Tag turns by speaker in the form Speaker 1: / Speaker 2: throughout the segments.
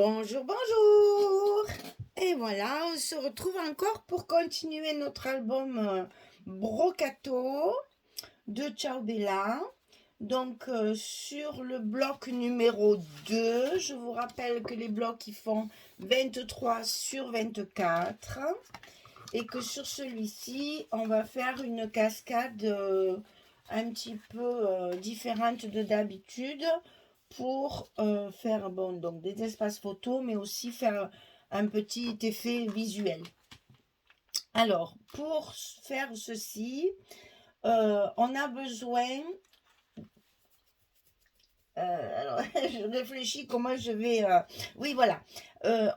Speaker 1: Bonjour, bonjour! Et voilà, on se retrouve encore pour continuer notre album Brocato de Ciao Bella. Donc, sur le bloc numéro 2, je vous rappelle que les blocs ils font 23 sur 24 et que sur celui-ci, on va faire une cascade un petit peu différente de d'habitude pour faire bon, donc des espaces photos, mais aussi faire un petit effet visuel. Alors, pour faire ceci, on a besoin... alors, je réfléchis comment je vais... oui, voilà.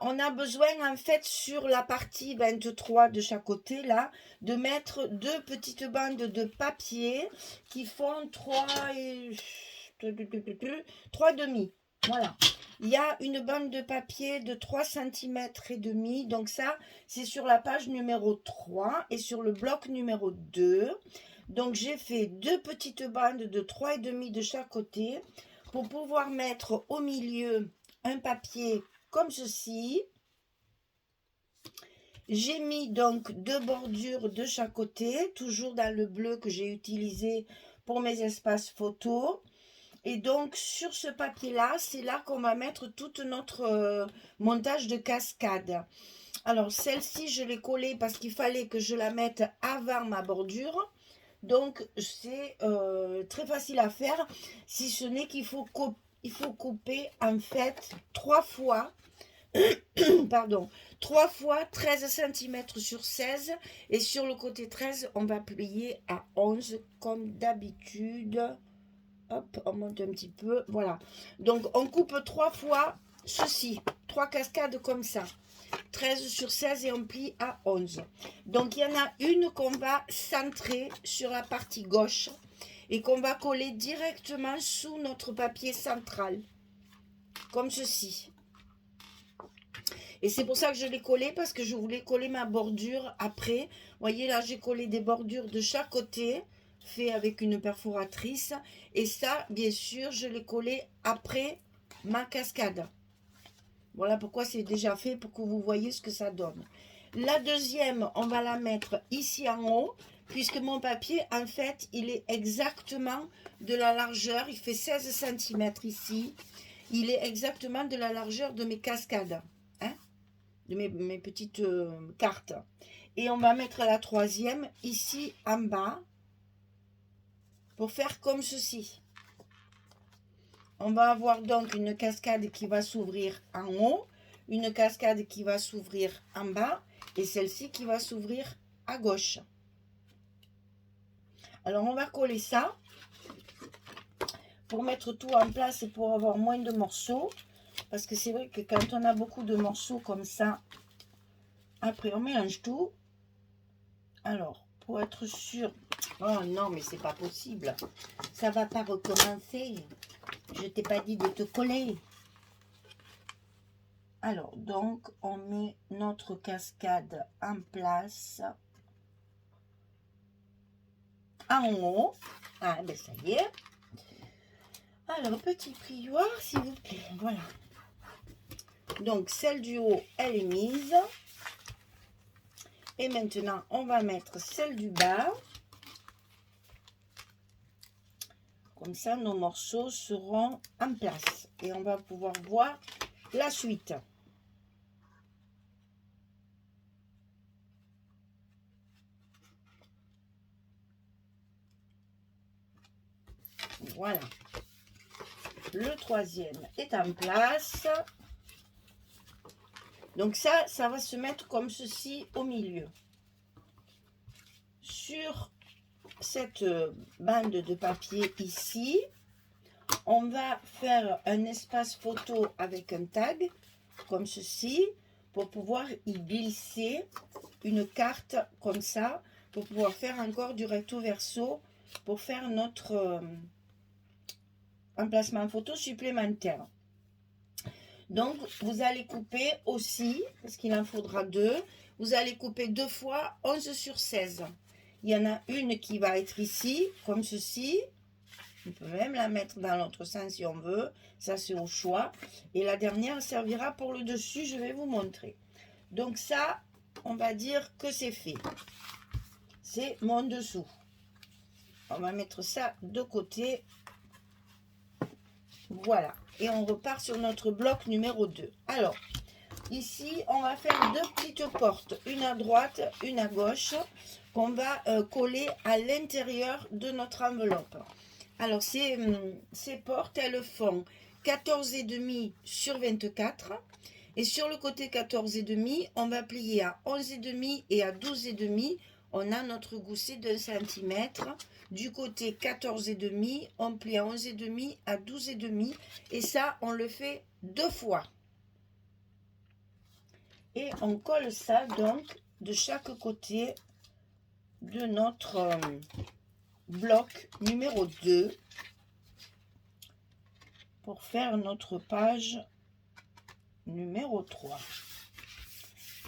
Speaker 1: On a besoin, en fait, sur la partie 23 de chaque côté, là, de mettre deux petites bandes de papier qui font 3 et... 3,5. Voilà. Il y a une bande de papier de 3 cm et demi. Donc ça, c'est sur la page numéro 3 et sur le bloc numéro 2. Donc j'ai fait deux petites bandes de 3,5 de chaque côté pour pouvoir mettre au milieu un papier comme ceci. J'ai mis donc deux bordures de chaque côté, toujours dans le bleu que j'ai utilisé pour mes espaces photos. Et donc, sur ce papier-là, c'est là qu'on va mettre tout notre montage de cascade. Alors, celle-ci, je l'ai collée parce qu'il fallait que je la mette avant ma bordure. Donc, c'est très facile à faire, si ce n'est qu'il faut, couper, en fait, 3 fois, pardon, 3 fois 13 cm sur 16. Et sur le côté 13, on va plier à 11 comme d'habitude. Hop, on monte un petit peu, voilà. Donc, on coupe 3 fois ceci, 3 cascades comme ça. 13 sur 16 et on plie à 11. Donc, il y en a une qu'on va centrer sur la partie gauche et qu'on va coller directement sous notre papier central, comme ceci. Et c'est pour ça que je l'ai collé, parce que je voulais coller ma bordure après. Vous voyez, là, j'ai collé des bordures de chaque côté, fait avec une perforatrice. Et ça, bien sûr, je l'ai collé après ma cascade. Voilà pourquoi c'est déjà fait, pour que vous voyez ce que ça donne. La deuxième, on va la mettre ici en haut, puisque mon papier, en fait, il est exactement de la largeur. Il fait 16 cm ici. Il est exactement de la largeur de mes cascades. Hein, de mes petites cartes. Et on va mettre la troisième ici en bas pour faire comme ceci. On va avoir donc une cascade qui va s'ouvrir en haut, une cascade qui va s'ouvrir en bas et celle-ci qui va s'ouvrir à gauche. Alors on va coller ça pour mettre tout en place et pour avoir moins de morceaux, parce que c'est vrai que quand on a beaucoup de morceaux comme ça, après on mélange tout. Alors, pour être sûr... Oh non, mais c'est pas possible. Ça va pas recommencer. Je t'ai pas dit de te coller. Alors, donc, on met notre cascade en place. En haut. Ah, ben ça y est. Alors, petit plioir, s'il vous plaît. Voilà. Donc, celle du haut, elle est mise. Et maintenant, on va mettre celle du bas. Comme ça, nos morceaux seront en place. Et on va pouvoir voir la suite. Voilà. Le troisième est en place. Donc ça va se mettre comme ceci au milieu. Sur cette bande de papier ici, on va faire un espace photo avec un tag, comme ceci, pour pouvoir y glisser une carte comme ça, pour pouvoir faire encore du recto verso, pour faire notre emplacement photo supplémentaire. Donc, vous allez couper aussi, parce qu'il en faudra deux, vous allez couper 2 fois 11 sur 16. Il y en a une qui va être ici, comme ceci. On peut même la mettre dans l'autre sens si on veut. Ça, c'est au choix. Et la dernière servira pour le dessus. Je vais vous montrer. Donc ça, on va dire que c'est fait. C'est mon dessous. On va mettre ça de côté. Voilà. Et on repart sur notre bloc numéro 2. Alors, ici, on va faire deux petites portes. Une à droite, une à gauche. Qu'on va coller à l'intérieur de notre enveloppe. Alors, ces portes, elles font 14,5 sur 24. Et sur le côté 14,5, on va plier à 11,5 et à 12,5. On a notre gousset d'1 cm. Du côté 14,5, on plie à 11,5 à 12,5. Et ça, on le fait 2 fois. Et on colle ça donc de chaque côté de notre bloc numéro 2 pour faire notre page numéro 3.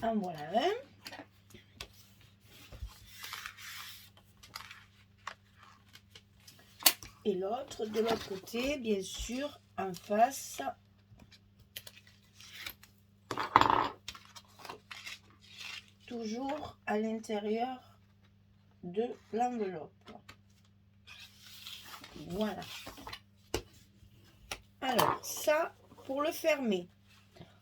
Speaker 1: En voilà un. Et l'autre de l'autre côté, bien sûr, en face. Toujours à l'intérieur de l'enveloppe. Voilà. Alors, ça, pour le fermer,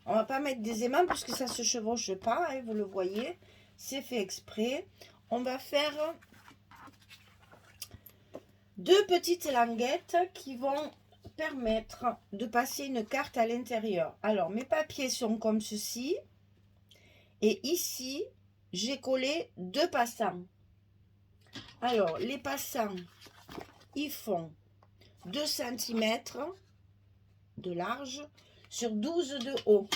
Speaker 1: on va pas mettre des aimants puisque ça se chevauche pas, hein, vous le voyez, c'est fait exprès. On va faire deux petites languettes qui vont permettre de passer une carte à l'intérieur. Alors, mes papiers sont comme ceci. Et ici, j'ai collé deux passants. Alors, les passants, ils font 2 cm de large sur 12 de haut.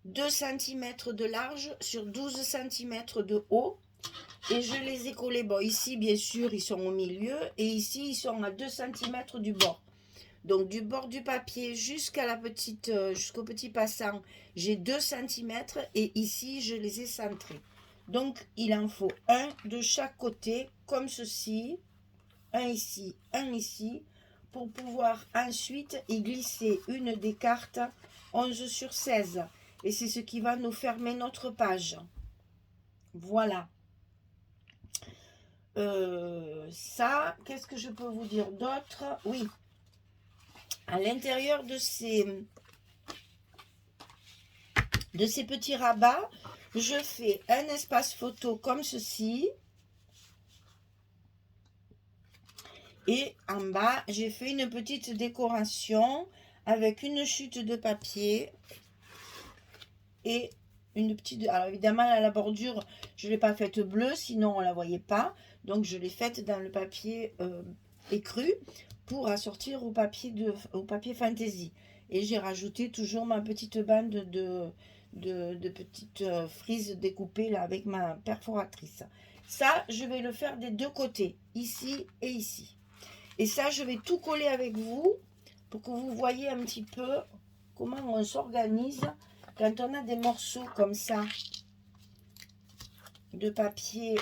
Speaker 1: 2 cm de large sur 12 cm de haut. Et je les ai collés, bon, ici, bien sûr, ils sont au milieu. Et ici, ils sont à 2 cm du bord. Donc, du bord du papier jusqu'à la petite, jusqu'au petit passant, j'ai 2 cm. Et ici, je les ai centrés. Donc, il en faut un de chaque côté, comme ceci. Un ici, pour pouvoir ensuite y glisser une des cartes 11 sur 16. Et c'est ce qui va nous fermer notre page. Voilà. Ça, qu'est-ce que je peux vous dire d'autre? Oui. À l'intérieur de ces petits rabats, je fais un espace photo comme ceci. Et en bas, j'ai fait une petite décoration avec une chute de papier et une petite... Alors évidemment, là, la bordure, je ne l'ai pas faite bleue, sinon on ne la voyait pas. Donc je l'ai faite dans le papier écru pour assortir au papier fantaisie. Et j'ai rajouté toujours ma petite bande de petites frises découpées là avec ma perforatrice. Ça, je vais le faire des deux côtés, ici et ici. Et ça, je vais tout coller avec vous pour que vous voyez un petit peu comment on s'organise quand on a des morceaux comme ça de papier,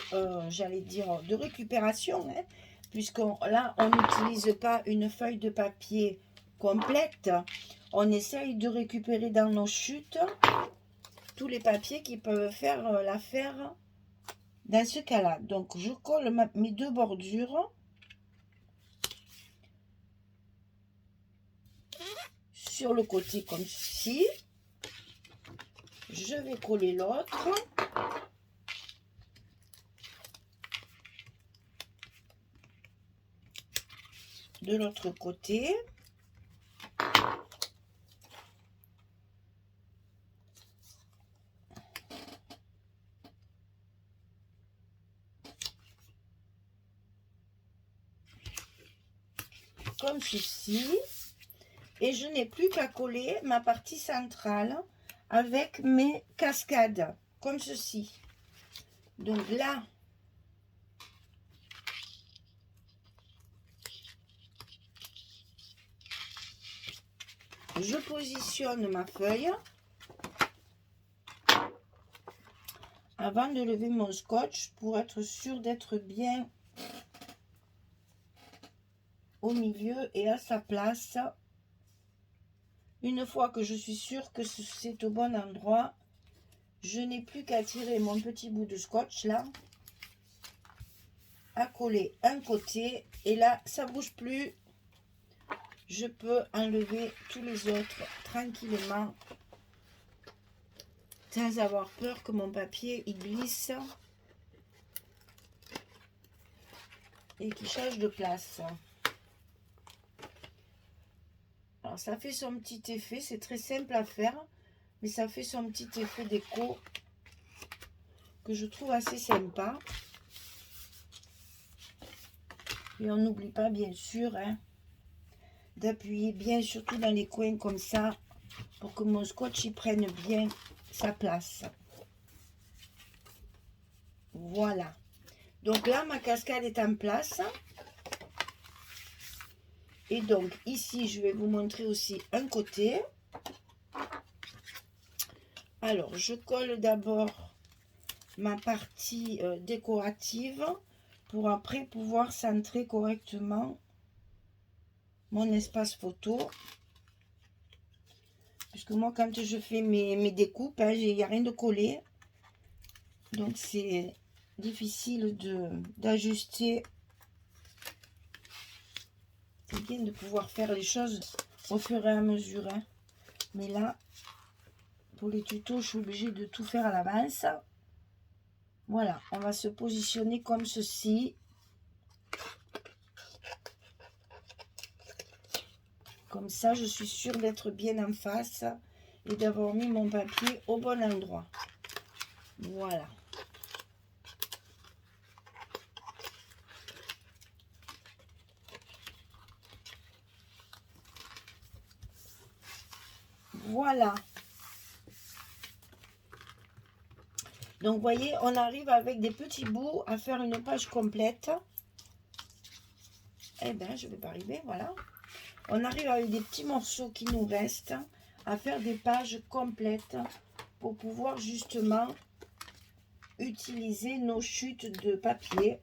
Speaker 1: j'allais dire, de récupération, hein, puisque là, on n'utilise pas une feuille de papier complète. On essaye de récupérer dans nos chutes tous les papiers qui peuvent faire l'affaire dans ce cas-là. Donc, je colle mes deux bordures sur le côté comme ceci. Je vais coller l'autre. De l'autre côté. Comme ceci. Et je n'ai plus qu'à coller ma partie centrale avec mes cascades, comme ceci. Donc là, je positionne ma feuille avant de lever mon scotch pour être sûr d'être bien au milieu et à sa place. Une fois que je suis sûre que c'est au bon endroit, je n'ai plus qu'à tirer mon petit bout de scotch là, à coller un côté, et là ça bouge plus. Je peux enlever tous les autres tranquillement, sans avoir peur que mon papier il glisse et qu'il change de place. Alors ça fait son petit effet, c'est très simple à faire, mais ça fait son petit effet déco que je trouve assez sympa. Et on n'oublie pas bien sûr hein, d'appuyer bien surtout dans les coins comme ça pour que mon scotch y prenne bien sa place. Voilà. Donc là ma cascade est en place. Et donc ici je vais vous montrer aussi un côté. Alors je colle d'abord ma partie décorative pour après pouvoir centrer correctement mon espace photo. Puisque moi quand je fais mes découpes, hein, il n'y a rien de collé. Donc c'est difficile d'ajuster. C'est bien de pouvoir faire les choses au fur et à mesure. Hein. Mais là, pour les tutos, je suis obligée de tout faire à l'avance. Voilà, on va se positionner comme ceci. Comme ça, je suis sûre d'être bien en face et d'avoir mis mon papier au bon endroit. Voilà. Voilà. Donc, vous voyez, on arrive avec des petits bouts à faire une page complète. Eh bien, je ne vais pas arriver, voilà. On arrive avec des petits morceaux qui nous restent à faire des pages complètes pour pouvoir justement utiliser nos chutes de papier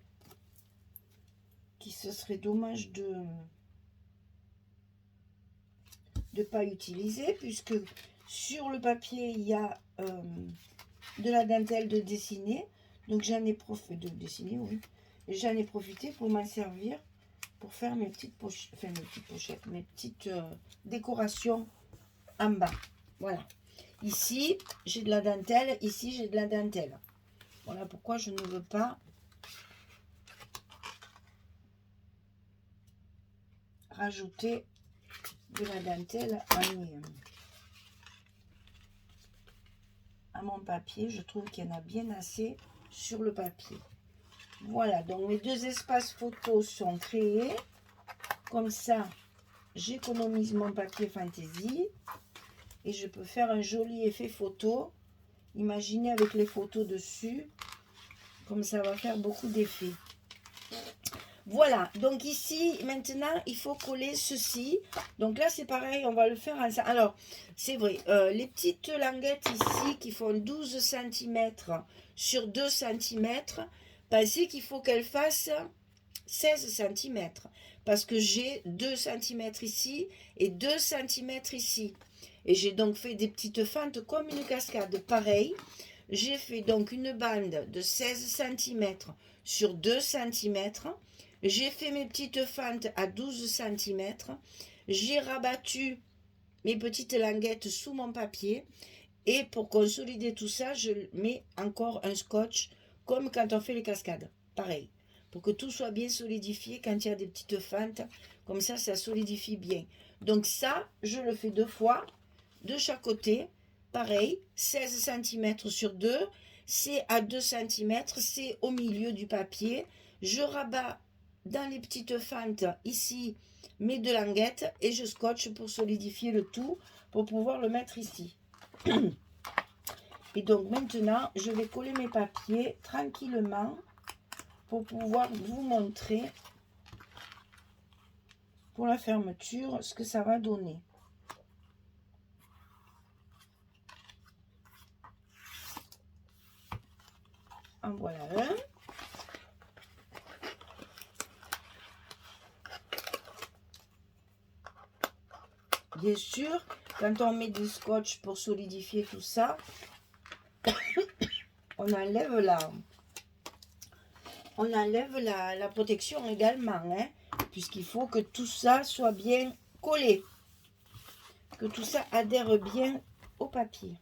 Speaker 1: qui ce serait dommage de pas utiliser puisque sur le papier il y a de la dentelle de dessiner, donc j'en ai profité de dessiner, oui, et j'en ai profité pour m'en servir pour faire mes petites pochettes, enfin mes petites décorations en bas. Voilà, ici j'ai de la dentelle, ici j'ai de la dentelle. Voilà pourquoi je ne veux pas rajouter de la dentelle à mon papier. Je trouve qu'il y en a bien assez sur le papier. Voilà, donc mes deux espaces photos sont créés. Comme ça, j'économise mon papier fantaisie et je peux faire un joli effet photo. Imaginez avec les photos dessus, comme ça va faire beaucoup d'effets. Voilà, donc ici, maintenant, il faut coller ceci. Donc là, c'est pareil, on va le faire ensemble. Alors, c'est vrai, les petites languettes ici qui font 12 cm sur 2 cm, pensez qu'il faut qu'elles fassent 16 cm. Parce que j'ai 2 cm ici et 2 cm ici. Et j'ai donc fait des petites fentes comme une cascade. Pareil, j'ai fait donc une bande de 16 cm sur 2 cm. J'ai fait mes petites fentes à 12 cm. J'ai rabattu mes petites languettes sous mon papier. Et pour consolider tout ça, je mets encore un scotch comme quand on fait les cascades. Pareil. Pour que tout soit bien solidifié quand il y a des petites fentes. Comme ça, ça solidifie bien. Donc ça, je le fais 2 fois. De chaque côté. Pareil. 16 cm sur 2. C'est à 2 cm. C'est au milieu du papier. Je rabats dans les petites fentes ici mes 2 languettes et je scotche pour solidifier le tout pour pouvoir le mettre ici. Et donc maintenant je vais coller mes papiers tranquillement pour pouvoir vous montrer pour la fermeture ce que ça va donner. En voilà un. bien sûr, quand on met du scotch pour solidifier tout ça, on enlève la protection également, hein, puisqu'il faut que tout ça soit bien collé, que tout ça adhère bien au papier.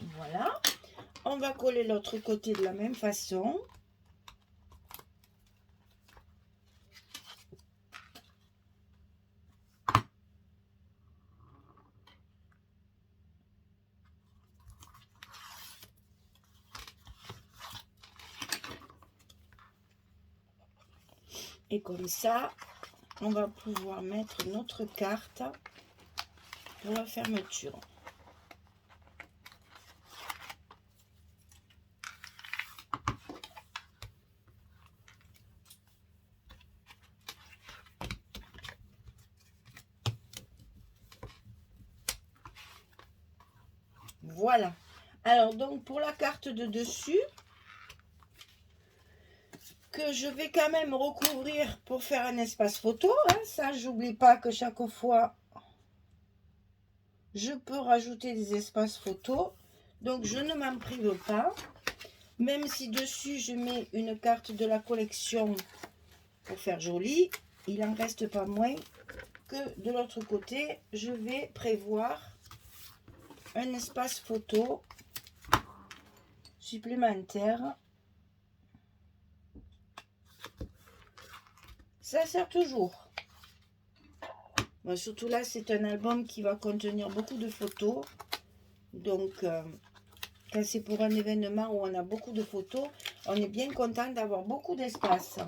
Speaker 1: Voilà, on va coller l'autre côté de la même façon. Et comme ça, on va pouvoir mettre notre carte pour la fermeture. Voilà. Alors, donc, pour la carte de dessus, que je vais quand même recouvrir pour faire un espace photo. Hein. Ça, j'oublie pas que chaque fois, je peux rajouter des espaces photos. Donc, je ne m'en prive pas. Même si dessus, je mets une carte de la collection pour faire joli, il n'en reste pas moins que de l'autre côté, je vais prévoir un espace photo supplémentaire. Ça sert toujours. Bon, surtout là, c'est un album qui va contenir beaucoup de photos. Donc, quand c'est pour un événement où on a beaucoup de photos, on est bien content d'avoir beaucoup d'espace.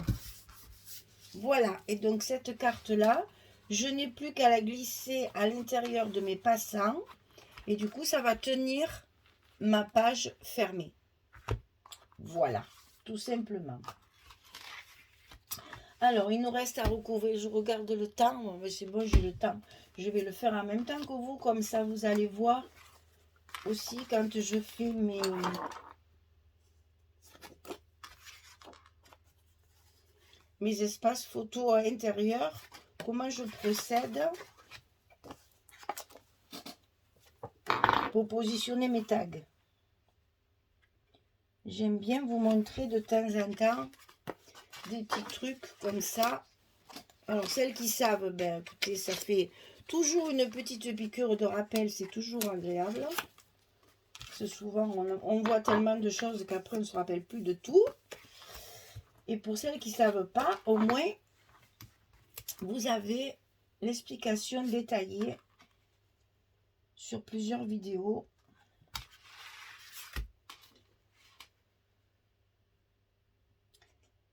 Speaker 1: Voilà. Et donc, cette carte-là, je n'ai plus qu'à la glisser à l'intérieur de mes passants. Et du coup, ça va tenir ma page fermée. Voilà. Tout simplement. Alors, il nous reste à recouvrir. Je regarde le temps. C'est bon, j'ai le temps. Je vais le faire en même temps que vous. Comme ça, vous allez voir aussi quand je fais mes espaces photos à l'intérieur. Comment je procède pour positionner mes tags. J'aime bien vous montrer de temps en temps des petits trucs comme ça. Alors, celles qui savent, ben écoutez, ça fait toujours une petite piqûre de rappel, c'est toujours agréable. C'est souvent, on voit tellement de choses qu'après, on ne se rappelle plus de tout. Et pour celles qui ne savent pas, au moins, vous avez l'explication détaillée sur plusieurs vidéos.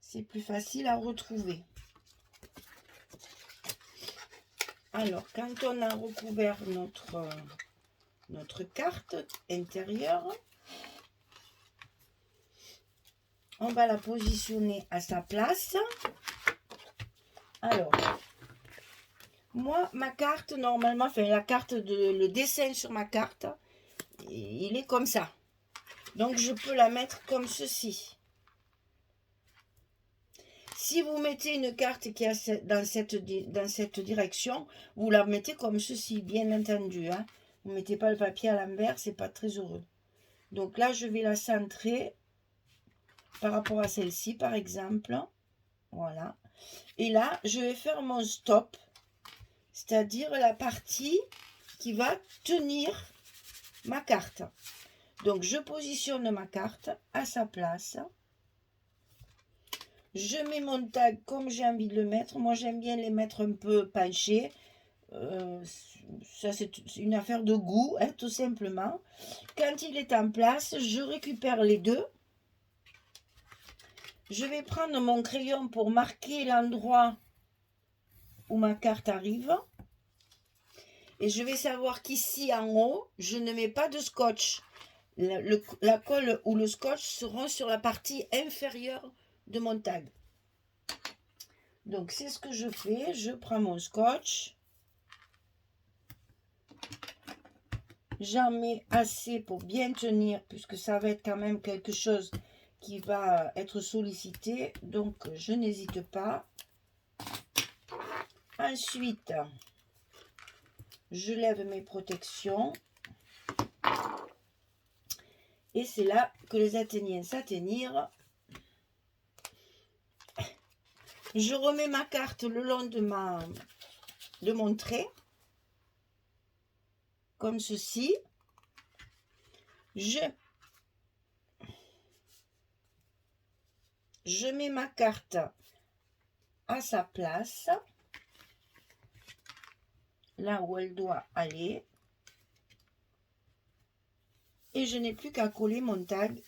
Speaker 1: C'est plus facile à retrouver. Alors, quand on a recouvert notre carte intérieure, on va la positionner à sa place. Alors, moi, ma carte, normalement, enfin, la carte, le dessin sur ma carte, il est comme ça. Donc, je peux la mettre comme ceci. Si vous mettez une carte qui est dans cette direction, vous la mettez comme ceci, bien entendu. Hein. Vous ne mettez pas le papier à l'envers, c'est pas très heureux. Donc là, je vais la centrer par rapport à celle-ci, par exemple. Voilà. Et là, je vais faire mon stop, c'est-à-dire la partie qui va tenir ma carte. Donc, je positionne ma carte à sa place. Je mets mon tag comme j'ai envie de le mettre. Moi, j'aime bien les mettre un peu penchés. Ça, c'est une affaire de goût, hein, tout simplement. Quand il est en place, je récupère les deux. Je vais prendre mon crayon pour marquer l'endroit où ma carte arrive. Et je vais savoir qu'ici, en haut, je ne mets pas de scotch. La colle ou le scotch seront sur la partie inférieure de mon tag. Donc, c'est ce que je fais. Je prends mon scotch. J'en mets assez pour bien tenir, puisque ça va être quand même quelque chose qui va être sollicité, donc je n'hésite pas. Ensuite, je lève mes protections. Et c'est là que les Athéniens s'atteignirent. Je remets ma carte le long de mon trait. Comme ceci. Je mets ma carte à sa place. Là où elle doit aller. Et je n'ai plus qu'à coller mon tag.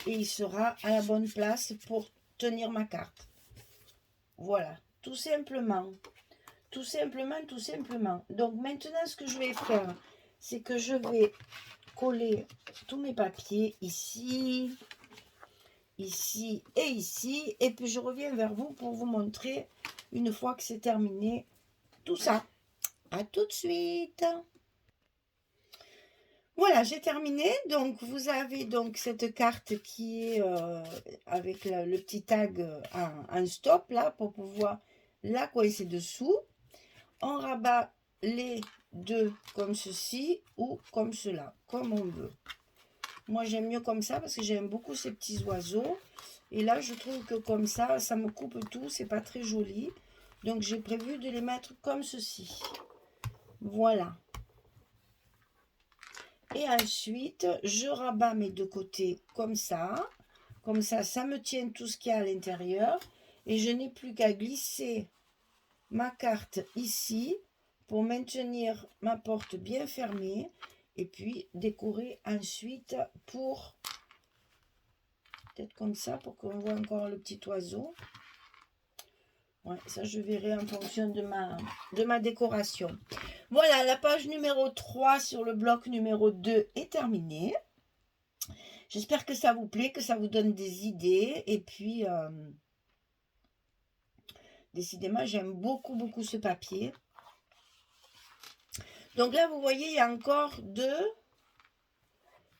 Speaker 1: Et il sera à la bonne place pour tenir ma carte. Voilà, tout simplement. Tout simplement, tout simplement. Donc maintenant, ce que je vais faire, c'est que je vais coller tous mes papiers ici, ici et ici. Et puis je reviens vers vous pour vous montrer, une fois que c'est terminé, tout ça. À tout de suite. Voilà, j'ai terminé. Donc, vous avez donc cette carte qui est avec le petit tag en stop, là, pour pouvoir la coincer dessous. On rabat les deux comme ceci ou comme cela, comme on veut. Moi, j'aime mieux comme ça parce que j'aime beaucoup ces petits oiseaux. Et là, je trouve que comme ça, ça me coupe tout. C'est pas très joli. Donc, j'ai prévu de les mettre comme ceci. Voilà. Et ensuite, je rabats mes deux côtés comme ça. Comme ça, ça me tient tout ce qu'il y a à l'intérieur. Et je n'ai plus qu'à glisser ma carte ici pour maintenir ma porte bien fermée. Et puis, décorer ensuite pour... Peut-être comme ça, pour qu'on voit encore le petit oiseau. Ouais, ça, je verrai en fonction de ma décoration. Voilà, la page numéro 3 sur le bloc numéro 2 est terminée. J'espère que ça vous plaît, que ça vous donne des idées. Et puis, décidément, j'aime beaucoup, beaucoup ce papier. Donc là, vous voyez, il y a encore 2,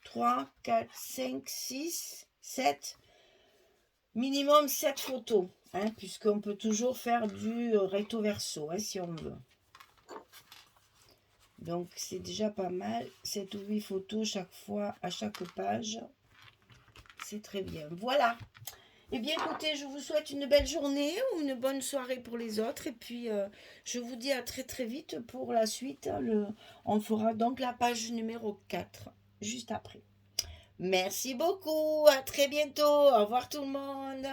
Speaker 1: 3, 4, 5, 6, 7, minimum 7 photos. Hein, puisqu'on peut toujours faire du recto verso, hein, si on veut. Donc, c'est déjà pas mal. 7 ou 8 photos chaque fois, à chaque page. C'est très bien. Voilà. Eh bien, écoutez, je vous souhaite une belle journée ou une bonne soirée pour les autres. Et puis, je vous dis à très, très vite pour la suite. On fera donc la page numéro 4, juste après. Merci beaucoup. À très bientôt. Au revoir tout le monde.